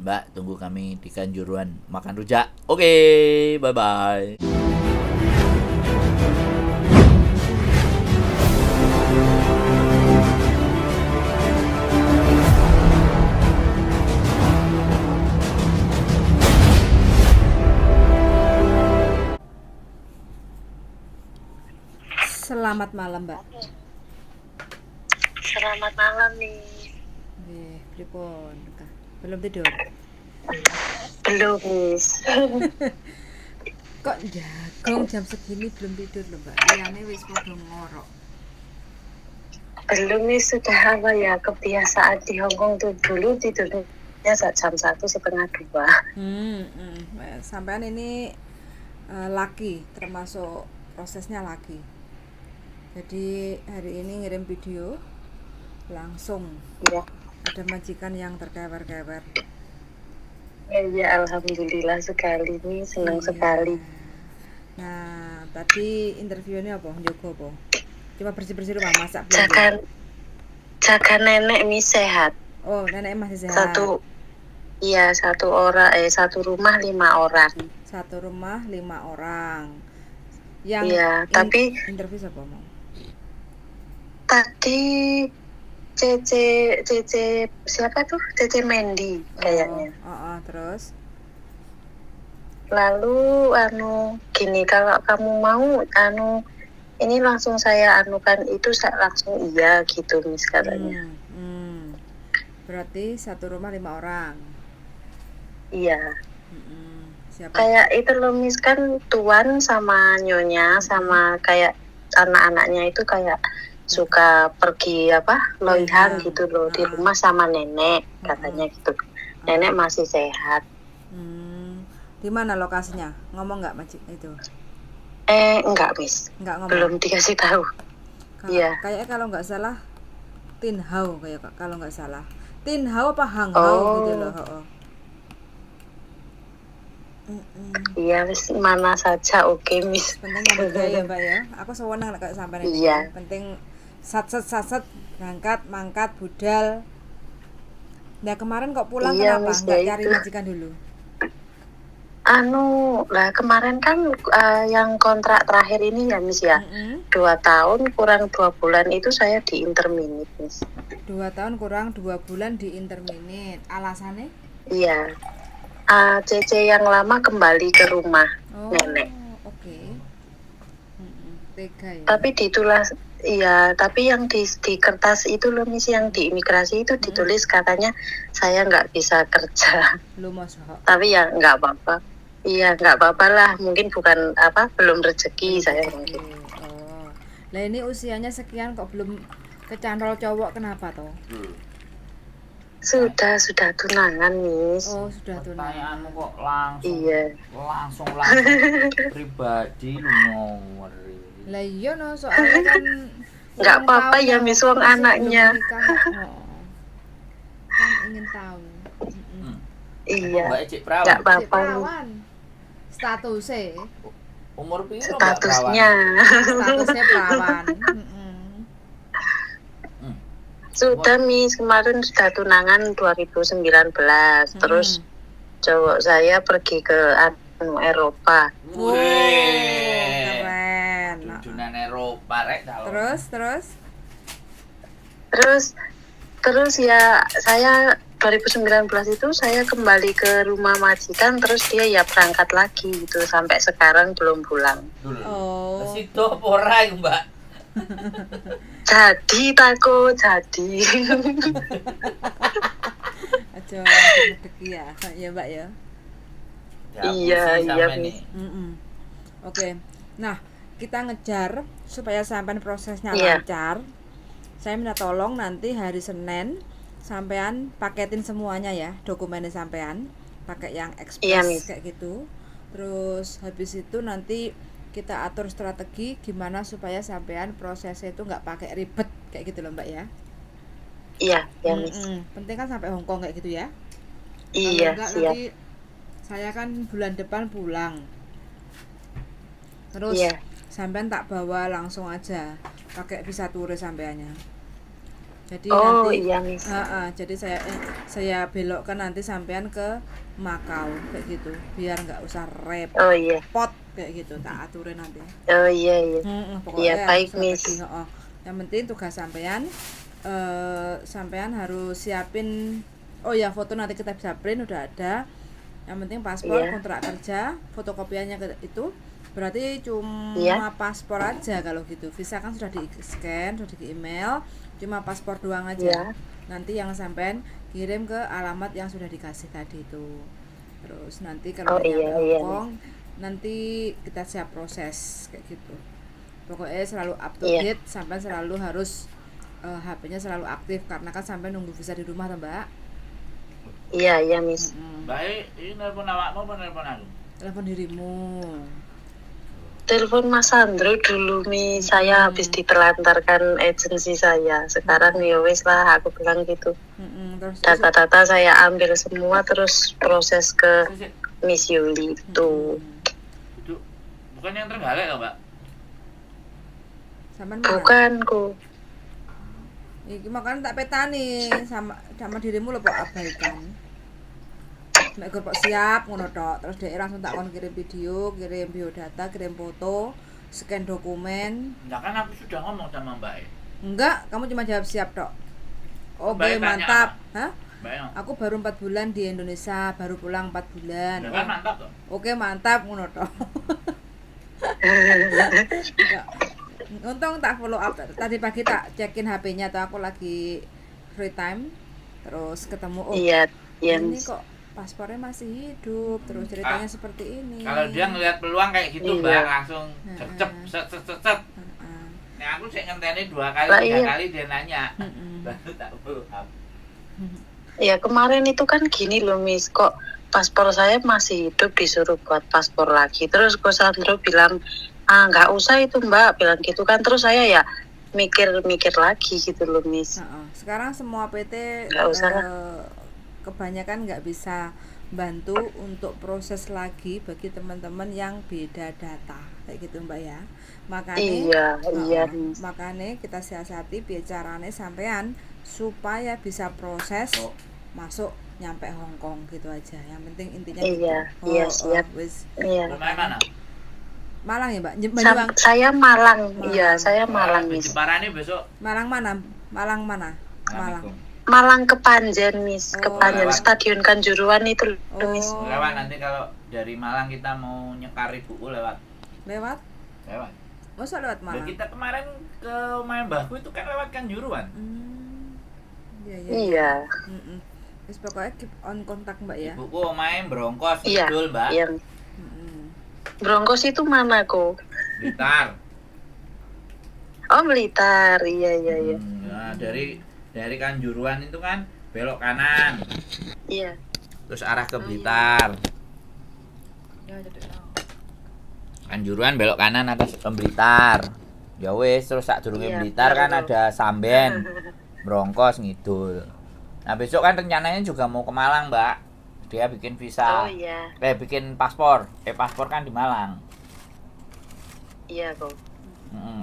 Mbak, tunggu kami di Kanjuruhan makan rujak. Oke, bye-bye. Selamat malam, Mbak. Selamat malam nih. Pripun? Belum tidur? Belum, Miss. Kok jagong jam segini belum tidur loh, Mbak? Liyane wis padha ngorok. Belum nih, sudah apa ya, kebiasaan di Hongkong tuh dulu tidurnya saat jam 1:30, 2. Sampean ini laki, termasuk prosesnya laki. Jadi hari ini ngirim video langsung. Ya. Ada majikan yang terkewer-kewer. Ya, alhamdulillah sekali nih, senang sekali. Nah, tadi interviewnya apa? Njogo apa? Cuma bersih-bersih rumah, masak belum? Jaga nenek Miss sehat. Oh, nenek masih sehat. Satu rumah 5 orang. Satu rumah 5 orang. Yang tapi interview siapa mau? Tadi Cece siapa tuh? Cece Mendy kayaknya. Terus? Lalu gini, kalau kamu mau ini langsung saya anukan itu, saya langsung iya gitu Miss katanya. Berarti satu rumah 5 orang. Iya. Siapa? Kayak itu loh Miss, kan Tuan sama Nyonya sama kayak anak-anaknya itu kayak suka pergi loihan gitu loh, di rumah sama nenek katanya gitu. Nenek masih sehat. Di mana lokasinya? Ngomong nggak Majik itu? Enggak Miss. Enggak ngomong. Belum dikasih tahu. Iya. Kayaknya kalau nggak salah Tin Hau, kayak kalau nggak salah. Tin Hau apa Hang Hau gitu loh. Iya, mana saja oke Miss. Penting nyambut ya Mbak ya. Aku sewenang kayak sampai ini. Iya. Penting satset berangkat mangkat budal. Nah kemarin kok pulang kenapa? Miss, nggak cari majikan dulu? Kemarin kan yang kontrak terakhir ini ya Miss ya, 2 tahun kurang 2 bulan itu saya di interminit Miss. 2 tahun kurang 2 bulan di interminit. Alasannya? Iya. Cece yang lama kembali ke rumah nenek. Oke. Tega ya. Tapi ditulis, tapi yang di kertas itu loh Miss, yang di imigrasi itu ditulis katanya saya nggak bisa kerja. Lu masuk. Tapi ya nggak apa-apa. Iya, nggak apa-apa lah. Mungkin bukan belum rezeki saya mungkin. Nah ini usianya sekian kok belum kecantol cowok, kenapa toh? Sudah tunangan Miss. Oh sudah tunangan. Pertanyaanmu kok langsung? Iya. Langsung pribadi lu ngomong. Lah iya no, soalnya kan nggak apa-apa ya Miss, wong anaknya. Kan ingin tahu. Iya. Mbak Cik Perawan. Nggak apa-apa. Statusnya. Umur piro Statusnya. Statusnya perawan. Sudah Miss, kemarin sudah tunangan 2019. Terus cowok saya pergi ke Eropa. Keren. Tujuan Eropa rek. Terus ya saya 2019 itu saya kembali ke rumah majikan, terus dia ya berangkat lagi gitu, sampai sekarang belum pulang. Situ apa ora Mbak? Jadi takut jadi. Aja rezeki ya Mbak ya. Iya Miss. Oke. Nah, kita ngejar supaya sampean prosesnya lancar. Saya minta tolong nanti hari Senin sampean paketin semuanya ya, dokumennya sampean, pakai yang ekspres kayak gitu. Terus habis itu nanti kita atur strategi gimana supaya sampean prosesnya itu nggak pakai ribet kayak gitu loh Mbak ya. Iya Miss. Penting kan sampai Hong Kong kayak gitu ya. Iya, siap. Nanti saya kan bulan depan pulang. Terus sampean tak bawa langsung aja, pakai visa turis sampeannya. Jadi Oh nanti iya Miss. jadi saya belokkan nanti sampean ke Makau kayak gitu, biar nggak usah Oh iya. repot kayak gitu, tak aturin nanti. Oh iya iya. Pokoknya Iya baik strategi, Miss. yang penting tugas sampean, sampean harus siapin, oh ya foto nanti kita bisa print udah ada. Yang penting paspor, Iya. kontrak kerja, fotokopiannya itu. Berarti cuma Iya. paspor aja kalau gitu. Visa kan sudah di scan, sudah di email, cuma paspor doang aja. Iya. Nanti yang sampean kirim ke alamat yang sudah dikasih tadi itu. Terus nanti kalau Oh udah iya nyampe iya. Hongkong, nanti kita siap proses kayak gitu. Pokoknya selalu up to Iya. date, sampai selalu harus HP-nya selalu aktif karena kan sampai nunggu visa di rumah, toh, Mbak. Iya iya Miss. Baik, ini nelpon awakmu apa nelpon aku? Telepon dirimu. Telepon Mas Sandro dulu Mi, saya habis ditelantarkan agensi saya. Sekarang ya wis lah aku bilang gitu. Terus Data-data saya ambil semua terus proses ke Sik, sik. Miss Yuli tuh. Itu bukan yang Trenggalek ya, Mbak? sampean mana? Bukan ku. Iki makanya tak petani sama dirimu lho kok abaikan. Nek kok siap ngono tok, terus dhek langsung tak kon kirim video, kirim biodata, kirim foto, scan dokumen. Nah kan aku sudah ngomong sama Mbak. Enggak, kamu cuma jawab siap tok. Oke, Mbak tanya mantap. Hah? Mbak yang Aku baru 4 bulan di Indonesia, baru pulang 4 bulan. ya kan mantap tuh. Oke, mantap ngono tok. Enggak. Untung tak follow up tadi pagi, tak cekin HP-nya atau aku lagi free time. Terus ketemu Iya, iya ini Miss. kok paspornya masih hidup, terus ceritanya seperti ini. Kalau dia ngelihat peluang kayak gitu, Iya. Mbak, langsung cep set. Heeh. Nah, aku sih ngenteni 2 kali, Lah, 3 iya. kali dia nanya. Mm-mm. Baru tak follow up. Ya kemarin itu kan gini loh Miss, kok paspor saya masih hidup disuruh buat paspor lagi. Terus Ko Sandro bilang, nggak usah itu Mbak, bilang gitu kan. Terus saya ya mikir-mikir lagi gitu loh Miss. Heeh. Sekarang semua PT Nggak usah lah. kebanyakan nggak bisa bantu untuk proses lagi bagi teman-teman yang beda data kayak gitu Mbak ya. Makanya Iya Miss. makanya kita siasati bicarane sampean supaya bisa proses Oh. masuk nyampe Hong Kong gitu aja. Yang penting intinya Iya, gitu. iya, siap. Wis. Iya. Rumahnya mana? Malang ya Mbak? Banyuwangi. Saya Malang. Malang. Iya, saya Malang Miss. Jepara nih besok. Malang mana? Malang mana? Malang. Assalamualaikum. Malang Kepanjen Miss, Oh. Kepanjen Lewat. Stadion Kanjuruhan itu loh Miss. Oh. Lewat nanti kalau dari Malang kita mau nyekar ibuku lewat. Lewat? Lewat. Masa lewat Dan Malang? kita kemarin ke rumah mbahku itu kan lewat Kanjuruhan. Iya, iya. Iya. Terus pokoknya keep on kontak Mbak ya. Ibuku main Brongkos, Iya. betul Mbak. Iya. Broncos itu mana kok? Blitar. Oh Blitar, iya. Nah, dari Kanjuruhan itu kan belok kanan, Iya. terus arah ke Blitar. Ya, jadi Kanjuruhan belok kanan atas ke Blitar. Ya wis, terus sak durunge Iya, Blitar kan betul. ada Samben, Brongkos ngidul. Nah, besok kan rencananya juga mau ke Malang, Mbak. Dia bikin visa. Oh iya. Bikin paspor. Paspor kan di Malang. Iya kok.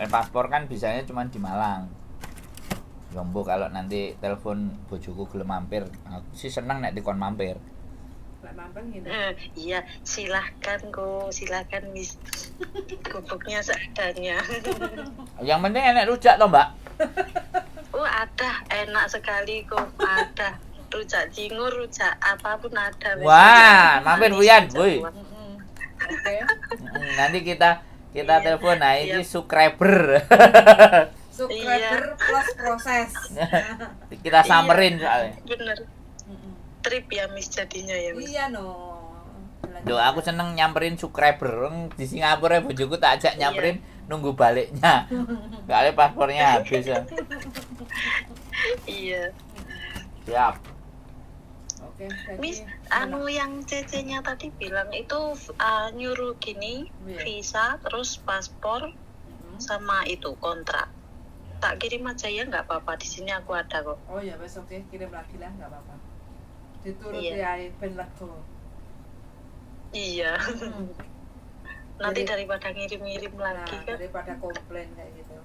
Paspor kan bisanya cuma di Malang. Jombo kalau nanti telepon bojoku gelem mampir, aku sih seneng nek dikon mampir. Mbak mampir gitu. Iya, silahkan Miss. Gubuknya seadanya. Yang penting enak rujak toh, Mbak. Oh ada, enak sekali kok. Ada rujak cingur, rujak apapun ada. Miss. Wah, Rujak mampir manis, Buyan, rujak woi. buah. Oke. Nanti kita Iya, telepon, nah ini iya. subscriber. Subscriber plus proses. Kita samperin soalnya. Bener. Trip ya Miss jadinya ya Miss. Iya no. Duh, aku seneng nyamperin subscriber. Di Singapura bojoku tak ajak Iya. nyamperin nunggu baliknya. Soalnya paspornya habis ya. Iya. Siap. Oke, jadi Miss, yang CC-nya tadi bilang itu nyuruh gini, Iya. visa, terus paspor, sama itu kontrak. Tak kirim aja ya nggak apa-apa. Di sini aku ada kok. Oh ya, wes oke, kirim lagi lah, nggak apa-apa. Dituruti Iya. ae ben lego. Iya. Nanti Jadi- daripada ngirim-ngirim Nah, lagi kan. daripada komplain kayak gitu.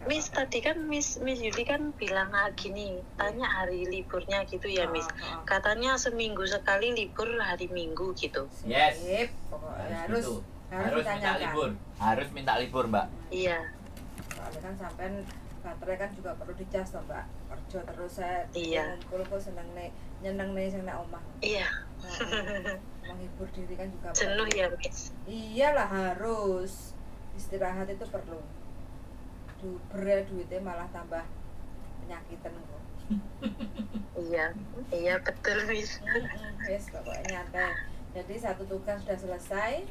Miss tadi kan Miss Yuli kan bilang gini, tanya hari liburnya gitu ya Miss. Katanya seminggu sekali libur hari Minggu gitu. Yes. Sip, pokoknya harus gitu. harus Harus minta ditanyakan. libur. Harus minta libur, Mbak. Iya, Soalnya kan sampean baterai kan juga perlu dicas toh Mbak. Kerja terus saya Iya. ngumpul kok seneng nih, nyeneng nih sing nek omah. iya. Menghibur diri kan juga Jenuh perlu. ya Miss. Iyalah harus. Istirahat itu perlu. Duitnya malah tambah penyakitan kok. Iya, iya betul Miss. Wes pokoknya nyantai. Jadi satu tugas sudah selesai.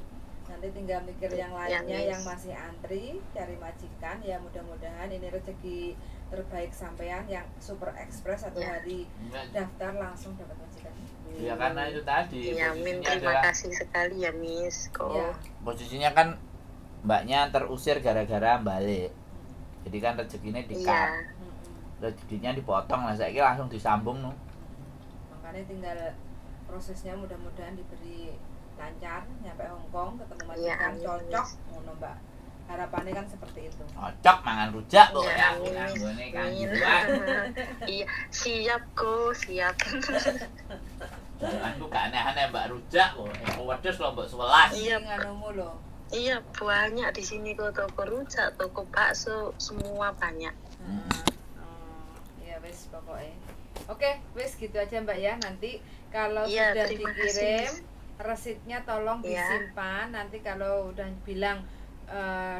Nanti tinggal mikir yang Ya, lainnya Miss. yang masih antri cari majikan. Ya mudah-mudahan ini rezeki terbaik sampean yang super ekspres satu Ya. hari daftar langsung dapat majikan. Ya karena itu tadi Iya, Min, posisinya terima adalah kasih sekali ya Miss. Iya. posisinya kan mbaknya terusir gara-gara balik. Jadi kan rezekinya di-cut. Iya, Rezekinya dipotong lah, saya kira langsung disambung no. Makanya tinggal prosesnya mudah-mudahan diberi lancar nyampe Hong Kong ketemu Iya, majikan amin, cocok Miss. ngono Mbak. Harapannya kan seperti itu. Cocok mangan rujak kok Iya, ya aku Miss. nanggone kan Amin. juan. Iya, siap kok, siap. Aku gak aneh-aneh mbak rujak kok. Wedhus lho mbak 11. Iya, Nganumu loh. iya banyak di sini kok, toko rujak, toko bakso, semua banyak. Ya wis pokoknya. Oke, wis gitu aja Mbak ya. Nanti kalau Iya, sudah terima dikirim kasih. resitnya tolong Iya. disimpan. Nanti kalau udah bilang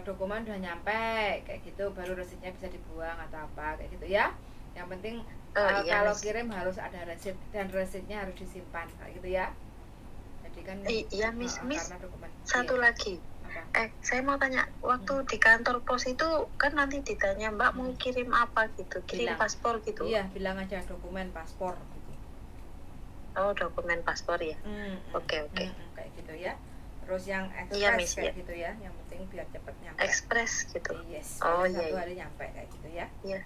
dokumen udah nyampe kayak gitu baru resitnya bisa dibuang atau apa kayak gitu ya. Yang penting Iya, kalau Miss. kirim harus ada resit dan resitnya harus disimpan kayak gitu ya. Jadi kan Iya, Miss. Miss, karena dokumen. satu Iya. lagi. Apa? Saya mau tanya, waktu di kantor pos itu kan nanti ditanya Mbak mau kirim apa gitu, kirim Bilang. paspor gitu. Iya, bilang aja dokumen paspor gitu. Oh, dokumen paspor ya. Oke, oke. Kayak gitu ya. Terus yang ekspres Iya, Miss, kayak iya. gitu ya. Yang penting biar cepet nyampe. Ekspres gitu. Yes. Oh, paling iya, satu iya. hari nyampe kayak gitu ya. Iya.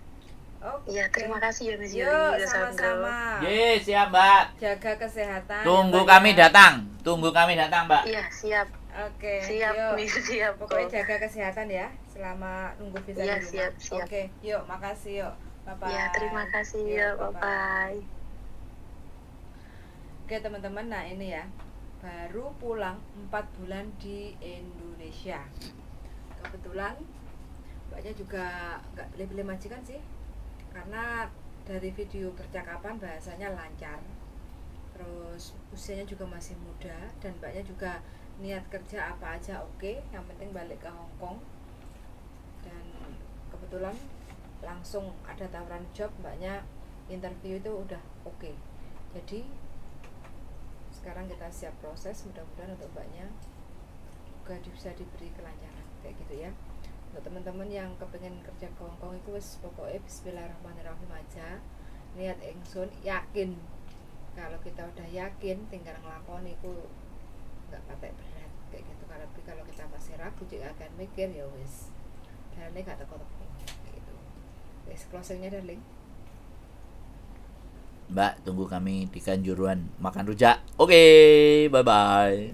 Oke. Iya, terima kasih ya Miss Yuli. Yuk, Udah Sandro. sama-sama. Ye, siap mbak. Jaga kesehatan. Tunggu ya, Mbak, kami ya. datang. Tunggu kami datang mbak. Iya, siap. Oke. Siap, yuk. Miss, siap. Pokoknya kok. jaga kesehatan ya selama nunggu visa Iya, di rumah. siap, siap. Oke, yuk, makasih yuk. Bye bye. Iya, terima kasih ya. Bye-bye. Oke teman-teman, nah ini ya baru pulang 4 bulan di Indonesia. Kebetulan mbaknya juga nggak pilih-pilih majikan sih, karena dari video percakapan bahasanya lancar, terus usianya juga masih muda, dan mbaknya juga niat kerja apa aja oke, yang penting balik ke Hong Kong. Dan kebetulan langsung ada tawaran job, mbaknya interview itu udah oke. Jadi sekarang kita siap proses, mudah-mudahan untuk mbaknya juga bisa diberi kelancaran kayak gitu ya. Untuk teman-teman yang kepengen kerja ke Hong Kong itu wis pokoknya bismillahirrahmanirrahim aja, niat ingsun, yakin. Kalau kita udah yakin tinggal ngelakoni itu nggak patek berat kayak gitu. Kalau kita masih ragu juga akan mikir ya wis dan ini gak teko-teko kayak gitu. Wis closingnya darling. Mbak, tunggu kami di Kanjuruhan makan rujak. Oke, bye bye.